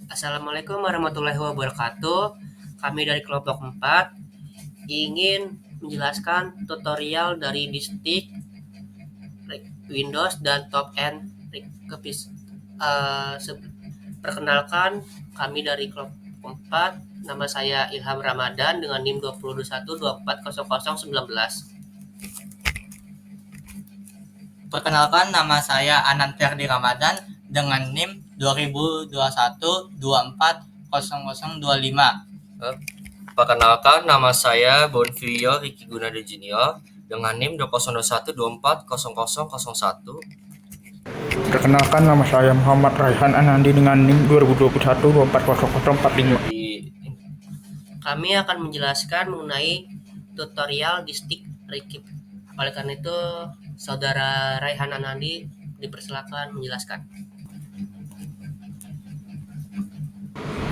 Assalamualaikum warahmatullahi wabarakatuh. Kami dari kelompok 4 ingin menjelaskan tutorial dari distrik Windows dan Top End Kepis. Perkenalkan, kami dari kelompok 4. Nama saya Ilham Ramadan dengan NIM 2021240019. Perkenalkan, nama saya Anan Ferdi Ramadan dengan NIM 2021240025. Perkenalkan, nama saya Bonfilio Ricky Gunado Junior dengan NIM 2021240001. Perkenalkan, nama saya Muhammad Raihan Anandi dengan NIM 2021240045. Kami akan menjelaskan mengenai tutorial distrik Rekip. Oleh karena itu, Saudara Raihan Anandi dipersilakan menjelaskan.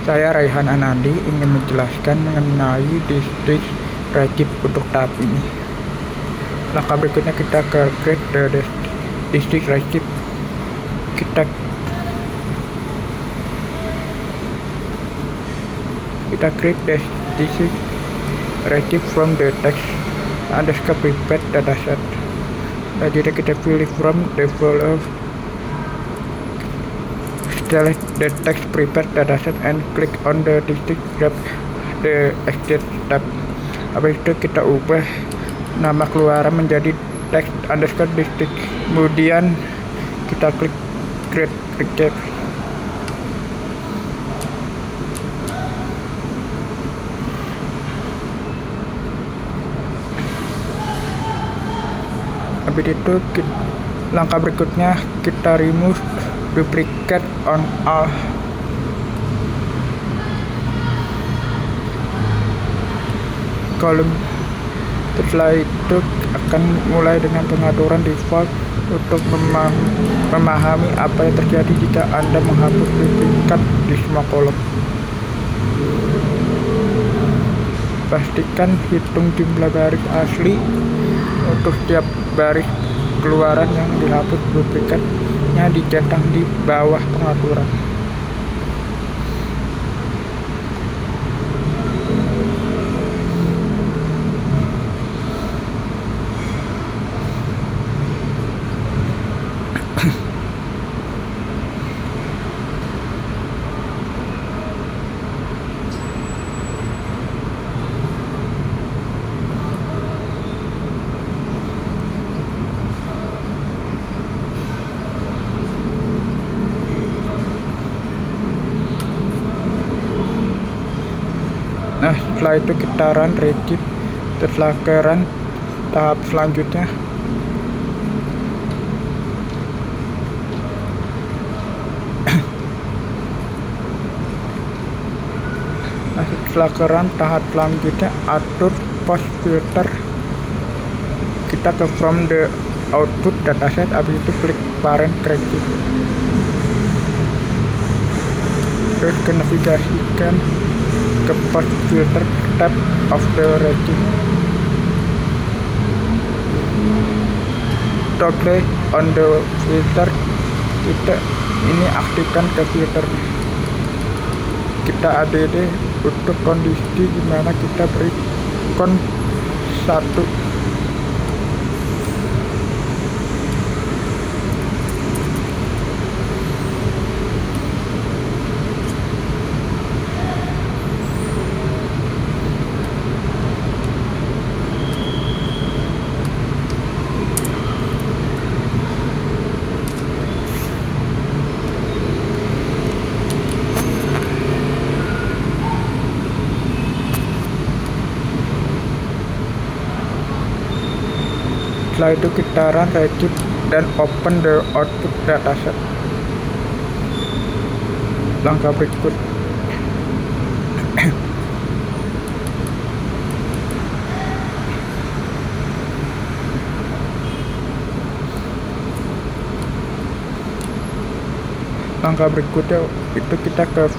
Saya Raihan Anandi ingin menjelaskan mengenai distrik Rekip untuk tahap ini. Langkah berikutnya kita ke create the distrik Rekip. Kita create the distrik Rekip from the text underscore prepared dataset. Jadi kita pilih from the folder, select the text prepared dataset and click on the district grab the exit tab. Habis itu kita ubah nama keluaran menjadi text underscore district, kemudian kita klik create recap. Habis itu langkah berikutnya kita remove duplicate on all. Kolom. Setelah itu akan mulai dengan pengaturan default untuk memahami apa yang terjadi jika Anda menghapus duplikat di semua kolom. Pastikan hitung jumlah baris asli untuk setiap baris keluaran yang dihapus duplikatnya dicetak di bawah pengaturan. Nah, setelah itu kita run Rekip. Setelah ke run tahap selanjutnya, atur post filter. Kita ke from the output dataset, habis itu klik parent Rekip. Terus ke navigasikan ke post filter tab of the Rekip. Toggle on the filter, kita ini aktifkan ke filter. Kita add untuk kondisi dimana kita beri kon 1. Setelah itu kita run Rekip dan open the output dataset. Langkah berikut langkah berikutnya itu kita ke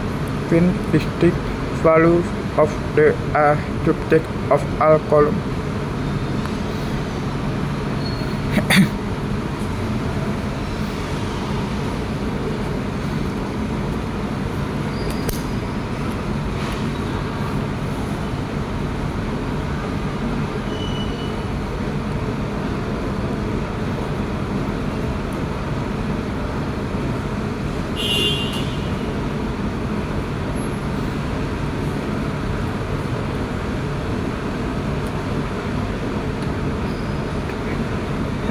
find district value of the subject of all column.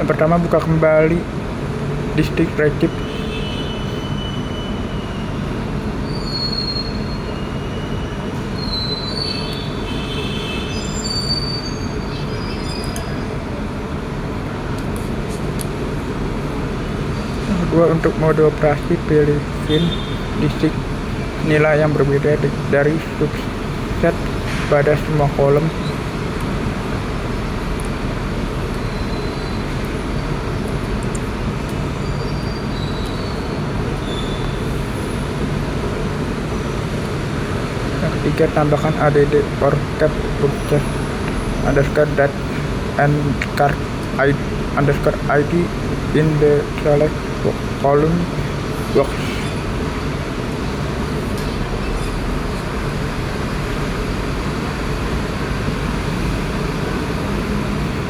Yang pertama, buka kembali disk receipt. Kedua, untuk mode operasi pilih pin disk nilai yang berbeda dari subset pada semua kolom. Yang ketiga, tambahkan add or cap purchase underscore that and card ID underscore ID in the select column box.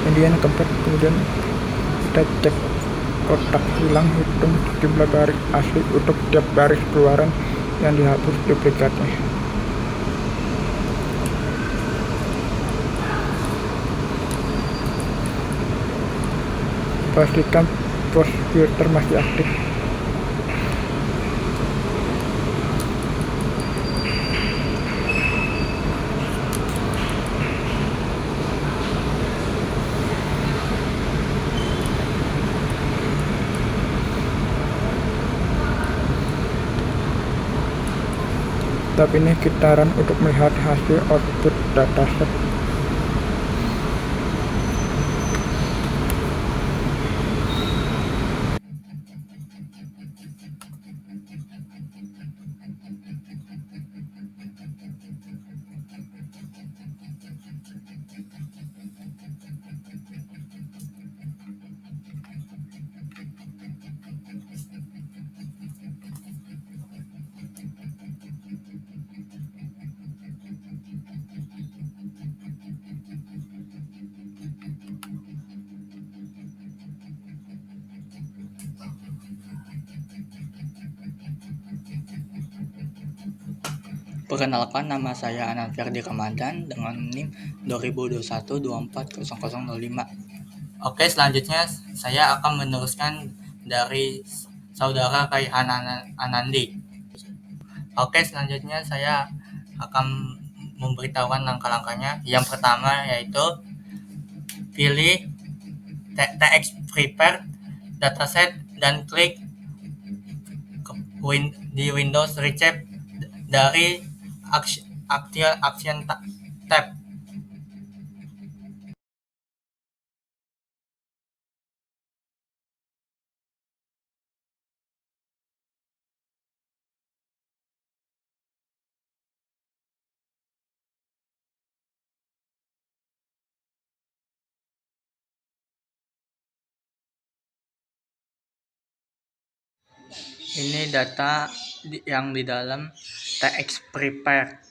Kemudian keempat, kemudian kita cek kotak hilang, hitung jumlah baris asli untuk setiap baris keluaran yang dihapus duplikatnya. Pastikan post filter masih aktif. Tab ini kitaran untuk melihat hasil output dataset. Perkenalkan, nama saya Anand Ferdi Ramadan dengan NIM 2021240005. Oke, selanjutnya saya akan meneruskan dari saudara Raihan Anandi. Oke, selanjutnya saya akan memberitahukan langkah-langkahnya. Yang pertama yaitu pilih TX Prepare Dataset dan klik di Windows Receipt dari Action tab. Ini data yang di dalam TX Prepare.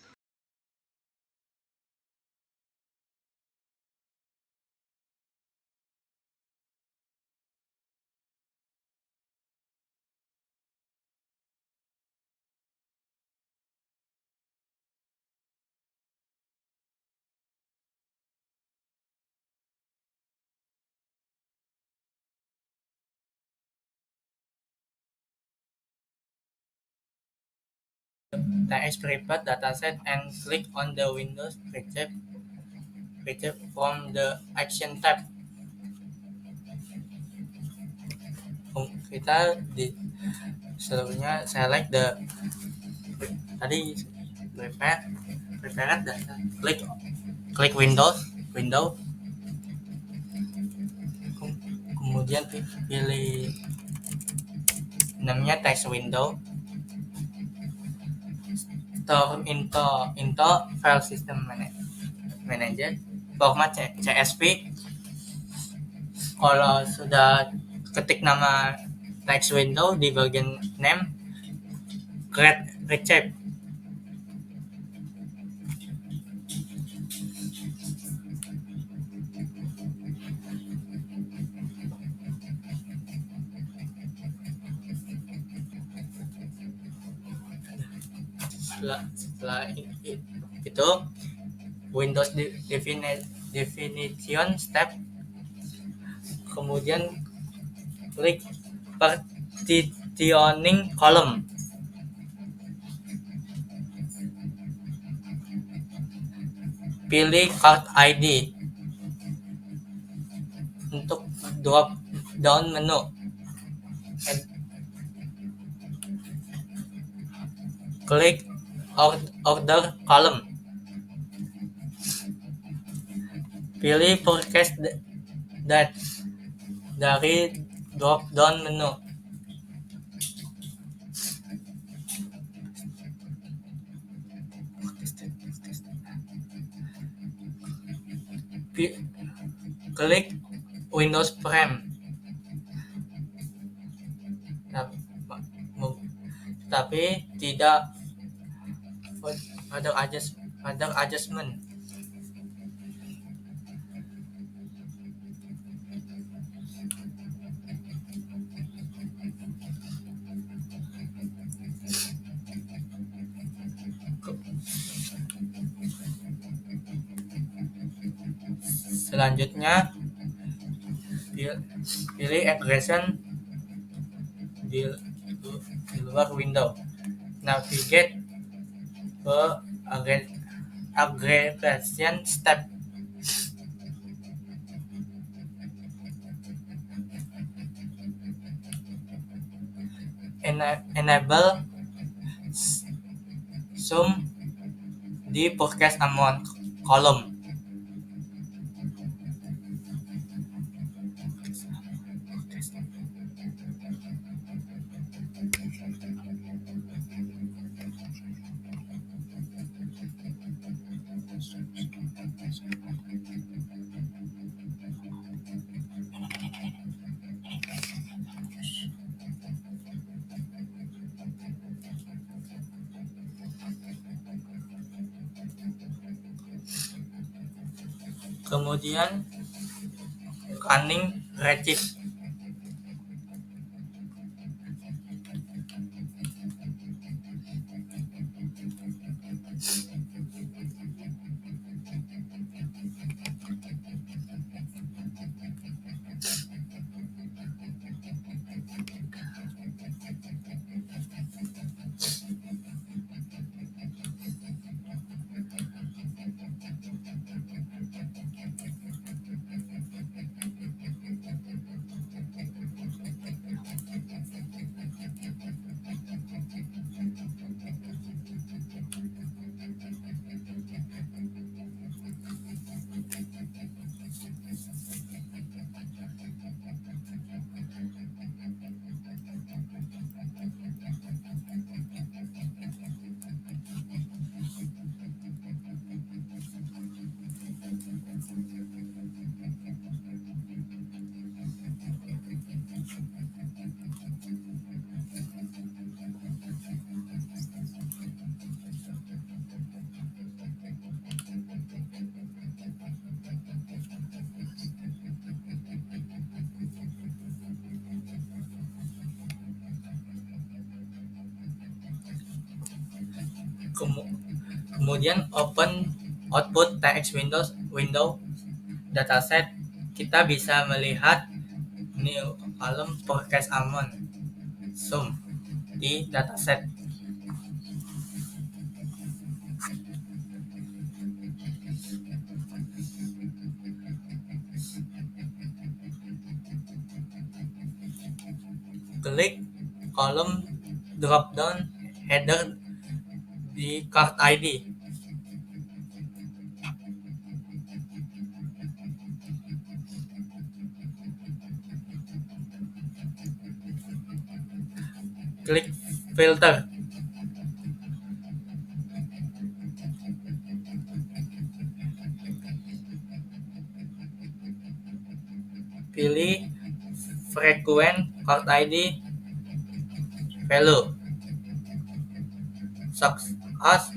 TX Prepare Dataset and click on the Windows Receipt from the Action tab. Kita seluruhnya select the tadi prepare data, klik window, kemudian pilih namanya text window, store into file system manager, format CSV. Kalau sudah ketik nama text window di bagian name, create receipt. Setelah itu Windows definition step, Kemudian klik partitioning column. Pilih card ID. Untuk drop down menu, klik order column. Pilih forecast date dari drop down menu. Klik Windows Frame. Tapi tidak other adjustment. Selanjutnya pilih aggression di luar window. Navigate ke aggregation step. Enable sum di forecast amount column. Kemudian running retrieve. Kemudian open output text window dataset. Kita bisa melihat new column forecast amount sum di dataset. Klik kolom drop down header di card ID. Klik filter. Pilih frequent card ID value such as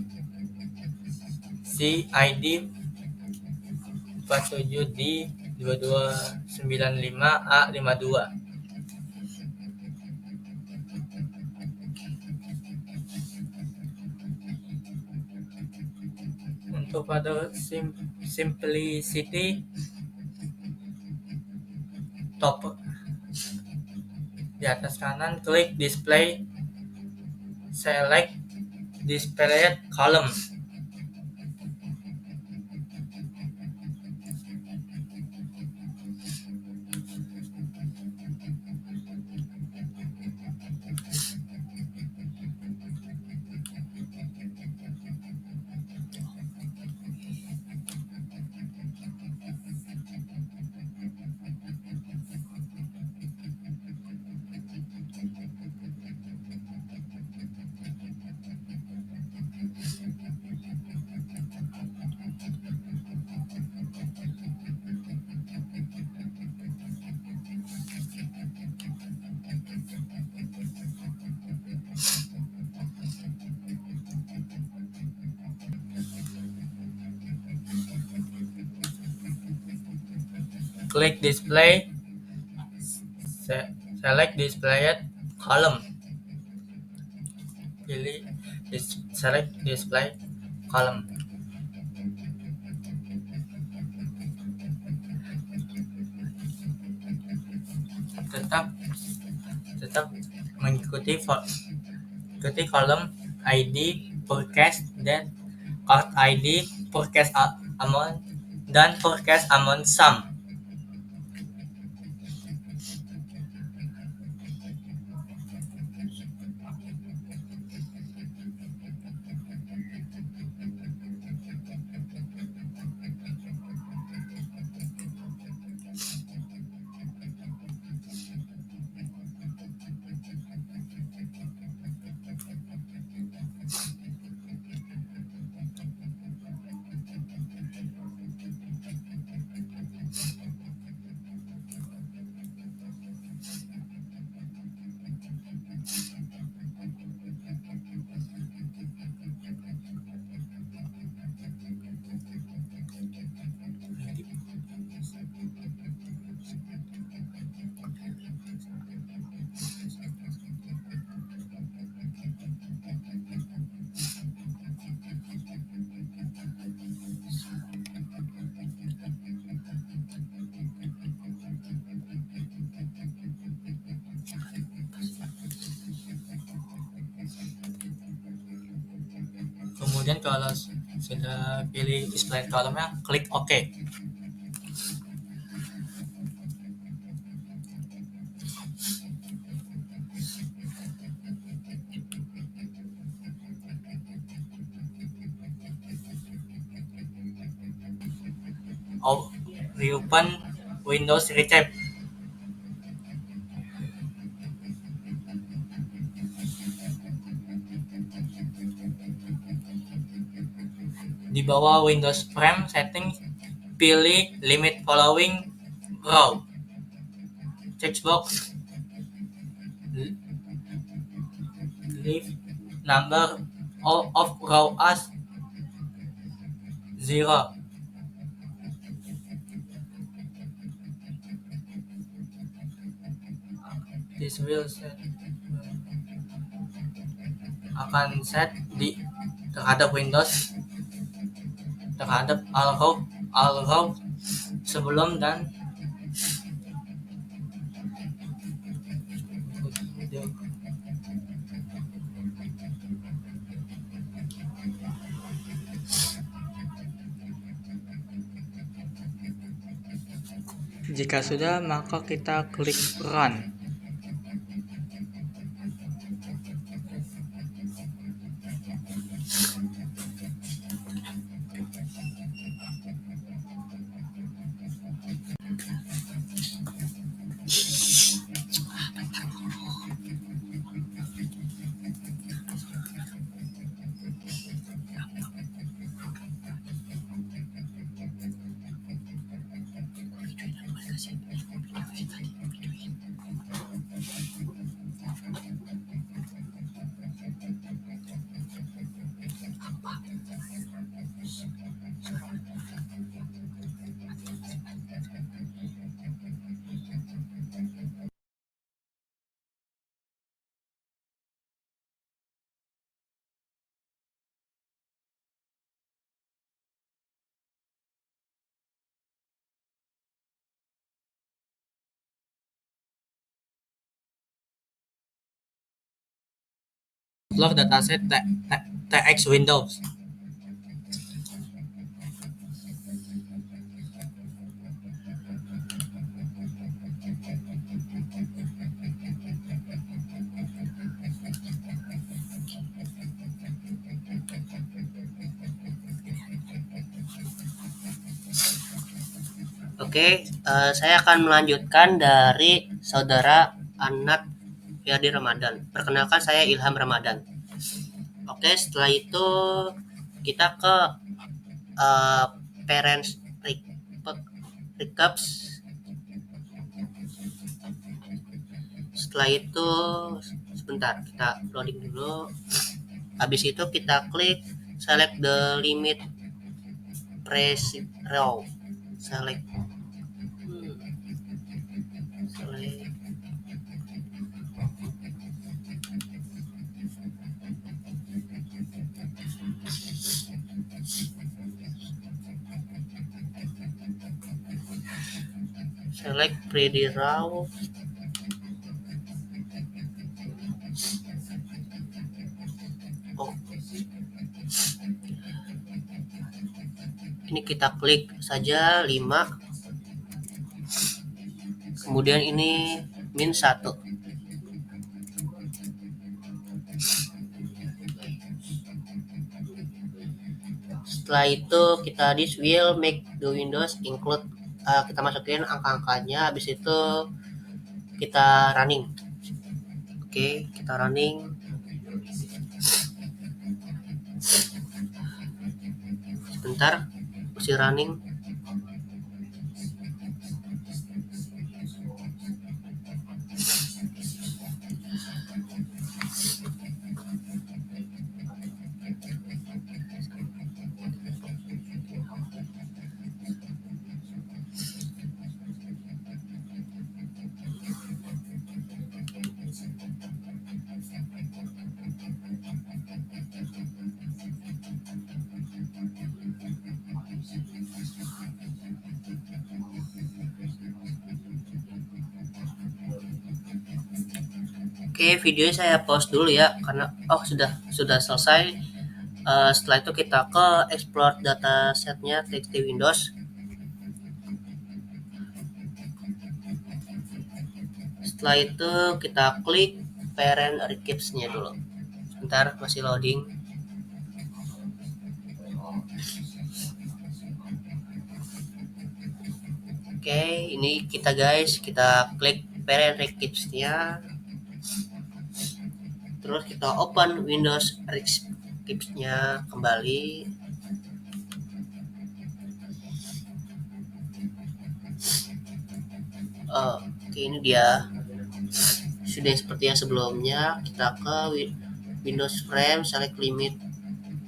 CID 47D2295A52. Untuk pada simplicity top di atas kanan, klik display, select displayed column. Klik display, select displayed column. Pilih select display column. Tetap mengikuti kolom ID forecast dan card ID forecast amount dan forecast amount sum. Kemudian kalau sudah pilih display kolomnya, klik OK. Reopen Windows Receipt. Di bawah Windows Frame Settings, pilih Limit Following Row. Checkbox Leave number of row as 0. This will akan set di terhadap Windows terhadap all row sebelum dan jika sudah, maka kita klik Run. explore dataset TX windows. Oke, saya akan melanjutkan dari saudara Anat Fiardi Ramadan. Perkenalkan, saya Ilham Ramadan. Oke, setelah itu kita ke parents recaps. Setelah itu sebentar, kita loading dulu. Habis itu kita klik select the limit press row. Select select pretty row. Oh. Ini kita klik saja 5. Kemudian ini min 1. Setelah itu kita this will make the windows include, kita masukin angka-angkanya. Habis itu kita running. Oke, kita running. Sebentar, masih running. Oke, videonya saya pause dulu ya karena sudah selesai. Setelah itu kita ke explore datasetnya TXT Windows. Setelah itu kita klik parent recaps-nya dulu. Sebentar, masih loading. Oke, ini kita klik parent recaps-nya. Terus kita open Windows recaps-nya kembali. Oke, ini dia. Sudah seperti yang sebelumnya. Kita ke Windows Frame, select limit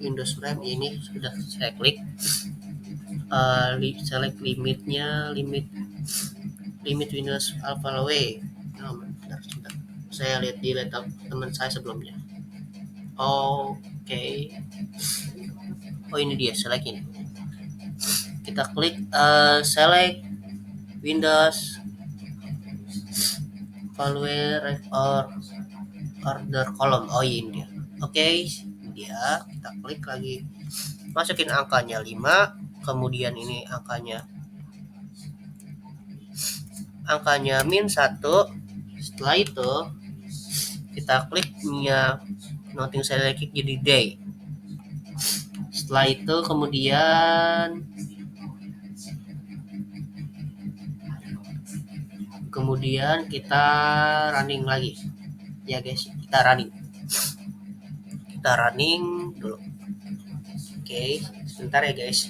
Windows Frame. Ini sudah saya klik. Select limitnya, limit Windows Alpha Way. Bentar. Saya lihat di laptop teman saya sebelumnya. Oke. Oh, ini dia, select ini. Kita klik select Windows Value or order column. Oh, ini dia. Oke, ini dia. Kita klik lagi. Masukin angkanya 5. Kemudian ini angkanya min 1. Setelah itu kita klik nothing selected jadi day. Setelah itu kemudian kita running lagi ya guys. Kita running dulu. Oke, sebentar ya guys.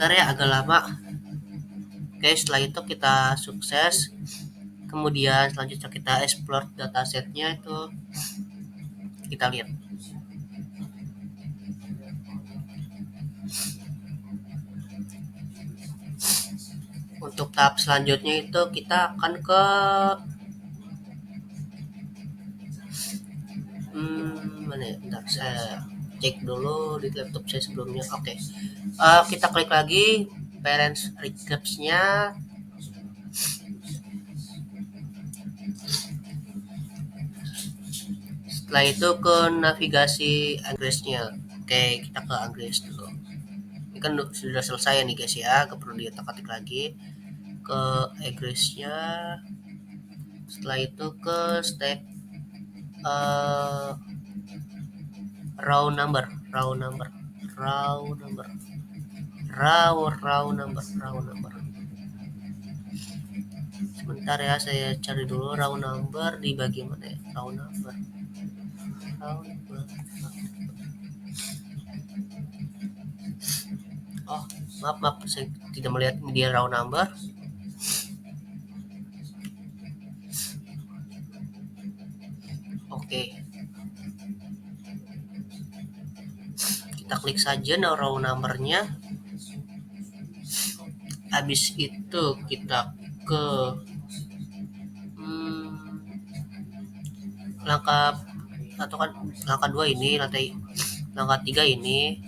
sebentar ya, agak lama. Oke, setelah itu kita sukses. Kemudian selanjutnya kita explore datasetnya, itu kita lihat. Untuk tahap selanjutnya itu kita akan ke mana ya? Bentar, saya cek dulu di laptop saya sebelumnya. Oke. Kita klik lagi parents recaps-nya. Setelah itu ke navigasi Inggrisnya. Oke, kita ke Inggris dulu. Ini kan sudah selesai nih guys ya, gak perlu diotak-atik lagi. Ke Inggrisnya. Setelah itu ke step raw number. Sebentar ya, saya cari dulu raw number di bagian mana ya? Raw number. Oh, maaf, saya tidak melihat media raw number. Oke. Kita klik saja raw numbernya. Habis itu kita ke langkah 2 ini, langkah 3 ini.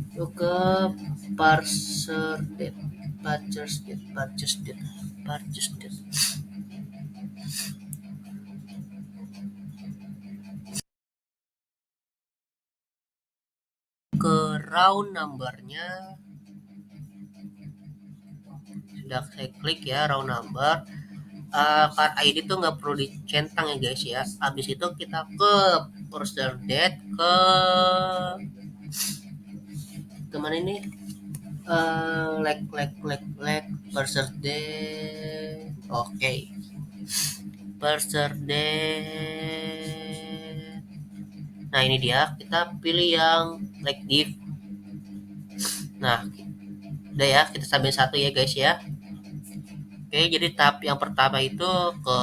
Itu ke purchase date. Ke round numbernya sudah saya klik ya, round number. Card ID itu nggak perlu dicentang ya guys ya. Habis itu kita ke purchase date, ke mana ini, purchase date. Oke. Purchase date. Nah, ini dia, kita pilih yang like div. Nah, udah ya, kita sampai 1 ya guys ya. Oke, jadi tahap yang pertama itu ke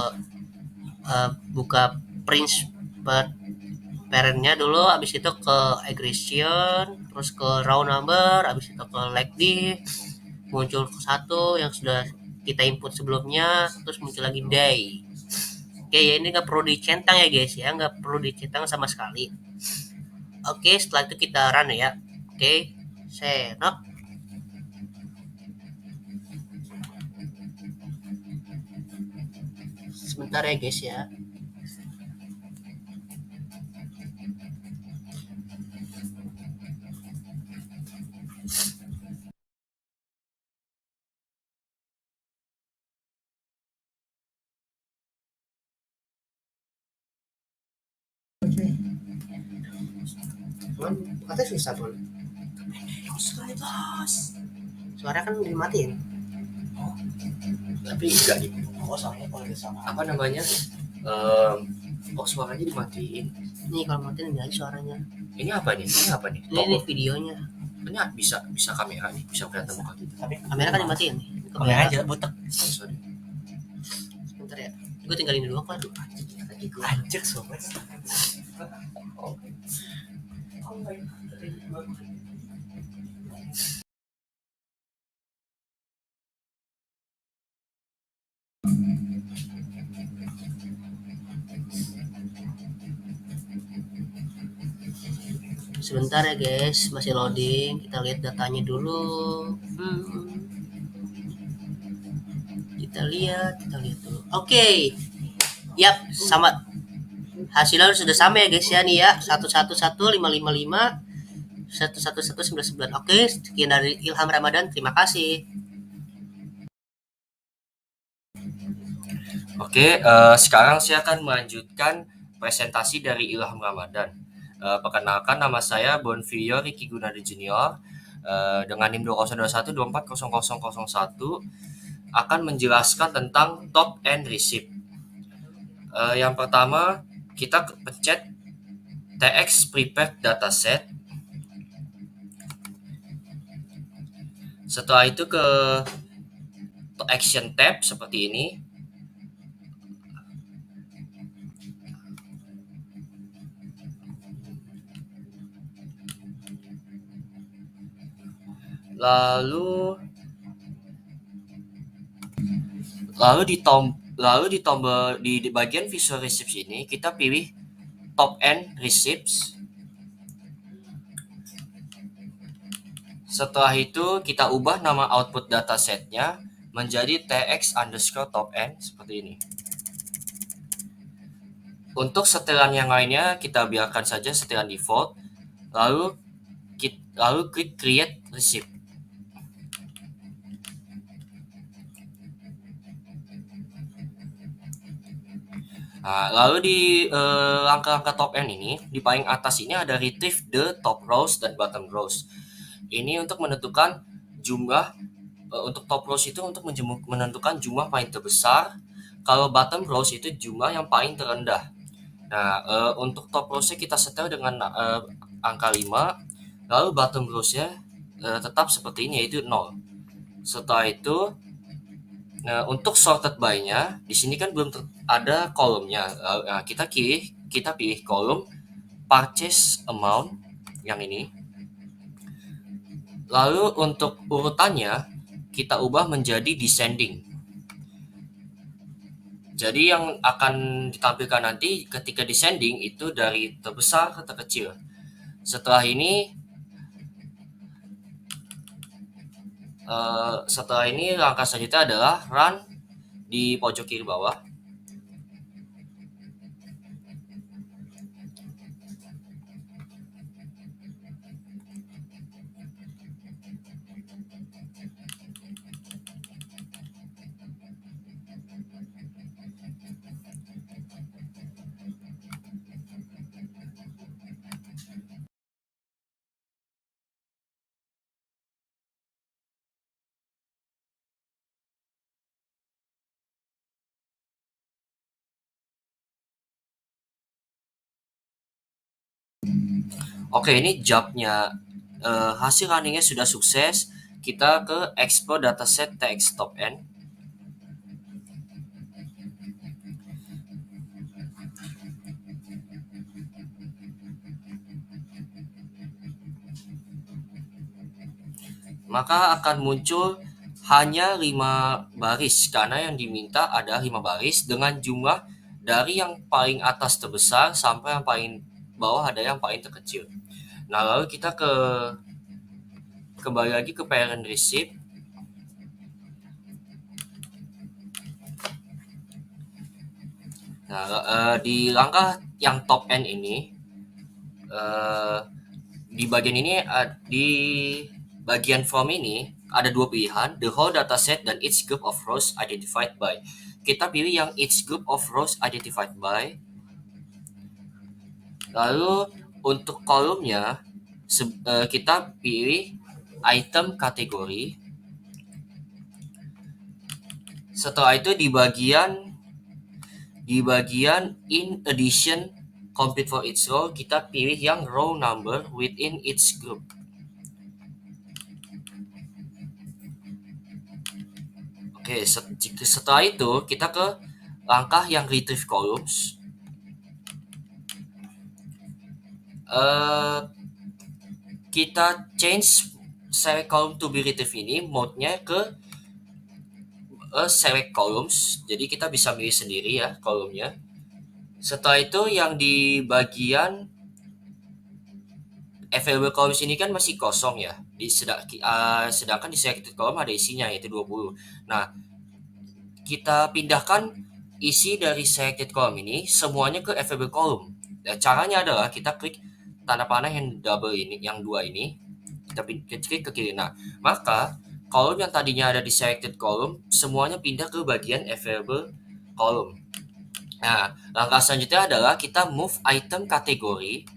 buka print parentnya dulu, habis itu ke aggregation, terus ke raw number, habis itu ke like div, muncul satu yang sudah kita input sebelumnya, terus muncul lagi day. Oke ya, ini nggak perlu dicentang ya guys ya, nggak perlu dicentang sama sekali. Oke, setelah itu kita run ya. Oke, senok. Sebentar ya guys ya. Katanya susah bro. Suara kan dimatiin. Tapi enggak nih. Apa namanya? Suaranya dimatiin. Nih kalau matiin ini aja suaranya. Ini apa nih? Ini videonya. Ini bisa kamera nih, bisa kelihatan muka kita. Kamera kan dimatiin nih. Kamera aja butek. Sorry. Sebentar ya. Gue tinggalin dulu kan. Anjir sobat. Sebentar ya guys, masih loading. Kita lihat datanya dulu. Kita lihat dulu. Oke. Yap, sama. Hasilnya sudah sama ya guys ya nih ya. 111555 11199. Oke, sekian dari Ilham Ramadan. Terima kasih. Oke, sekarang saya akan melanjutkan presentasi dari Ilham Ramadan. Perkenalkan, nama saya Bonfrio Ricky Gunadi Junior. dengan NIM 20212400001 akan menjelaskan tentang top and receipt. Yang pertama kita pencet TX Prepared Dataset. Setelah itu ke Action tab seperti ini. Lalu di tombol di bagian Visual Receipts ini kita pilih Top End Receipts. Setelah itu kita ubah nama output datasetnya menjadi TX_top_end seperti ini. Untuk setelan yang lainnya kita biarkan saja setelan default. Lalu klik Create Receipt. Nah, lalu di langkah-langkah top end ini, di paling atas ini ada retrieve the top rows dan bottom rows. Ini untuk menentukan jumlah, untuk top rows itu untuk menentukan jumlah paling terbesar, kalau bottom rows itu jumlah yang paling terendah. Nah, untuk top rows-nya kita setel dengan angka 5, lalu bottom rows-nya tetap seperti ini, yaitu 0. Setelah itu, untuk sorted by-nya, di sini kan belum ada kolomnya. Kita pilih kolom purchase amount yang ini. Lalu untuk urutannya kita ubah menjadi descending. Jadi yang akan ditampilkan nanti ketika descending itu dari terbesar ke terkecil. Setelah ini langkah selanjutnya adalah run di pojok kiri bawah. Oke, ini jobnya, hasil runningnya sudah sukses. Kita ke export dataset TX top end. Maka akan muncul hanya 5 baris karena yang diminta ada 5 baris dengan jumlah dari yang paling atas terbesar sampai yang paling bawah ada yang paling terkecil. Nah, lalu kita kembali lagi ke parent receipt. Nah, di langkah yang top end ini, di bagian ini, di bagian form ini ada 2 pilihan, the whole dataset dan each group of rows identified by. Kita pilih yang each group of rows identified by. Lalu untuk kolomnya kita pilih item kategori. Setelah itu di bagian in addition complete for each row kita pilih yang row number within each group. Oke, setelah itu kita ke langkah yang retrieve columns. Kita change select column to be retrieved ini mode-nya ke select columns. Jadi kita bisa milih sendiri ya kolomnya. Setelah itu yang di bagian available columns ini kan masih kosong ya. Sedangkan di selected column ada isinya yaitu 20. Nah, kita pindahkan isi dari selected column ini semuanya ke available column. Nah, caranya adalah kita klik tanda panah yang double ini, yang 2 ini. Kita klik ke kiri. Nah, maka kolom yang tadinya ada di selected column semuanya pindah ke bagian available column. Nah, langkah selanjutnya adalah kita move item kategori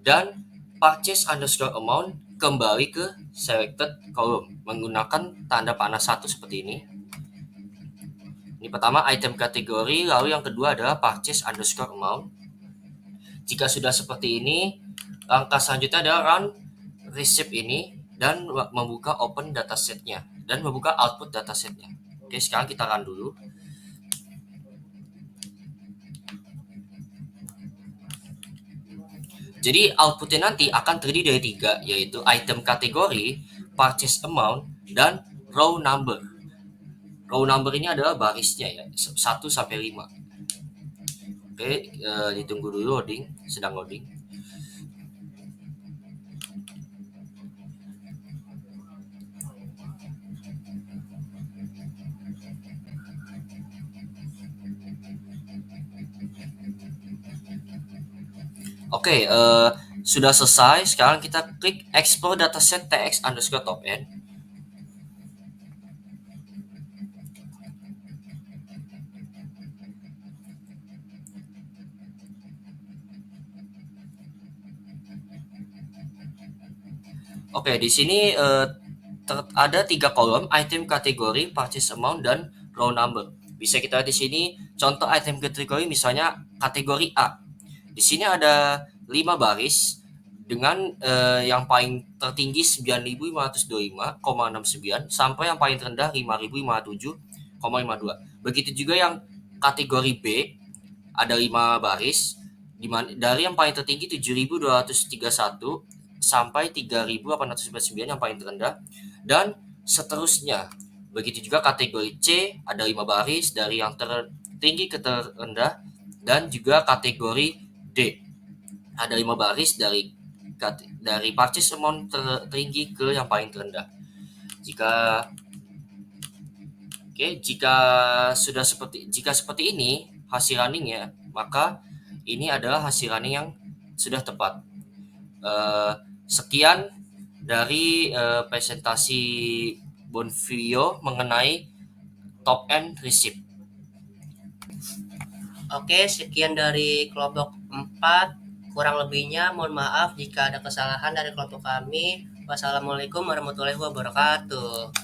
dan purchase_amount kembali ke selected column menggunakan tanda panah 1 seperti ini. Ini pertama item kategori, lalu yang kedua adalah purchase underscore amount. Jika sudah seperti ini, langkah selanjutnya adalah run receipt ini dan membuka open datasetnya dan membuka output datasetnya. Oke, sekarang kita run dulu. Jadi outputnya nanti akan terdiri dari 3, yaitu item kategori, purchase amount, dan row number. Row number ini adalah barisnya ya, 1 sampai 5. Oke, ditunggu dulu loading, sedang loading. Oke, sudah selesai. Sekarang kita klik explore dataset tx_top_n. Oke, di sini ada 3 kolom, item kategori, purchase amount, dan row number. Bisa kita lihat di sini contoh item kategori, misalnya kategori A. Di sini ada 5 baris dengan yang paling tertinggi 9.525,69 sampai yang paling rendah 5.557,52. Begitu juga yang kategori B, ada 5 baris dari yang paling tertinggi 7.231 sampai 3.899 yang paling terendah, dan seterusnya. Begitu juga kategori C, ada 5 baris dari yang tertinggi ke terendah, dan juga kategori D, ada 5 baris dari purchase amount tertinggi ke yang paling terendah. Jika seperti ini hasil runningnya, maka ini adalah hasil running yang sudah tepat. Sekian dari presentasi Bonvio mengenai top end receipt. Oke, sekian dari kelompok 4. Kurang lebihnya mohon maaf jika ada kesalahan dari kelompok kami. Wassalamualaikum warahmatullahi wabarakatuh.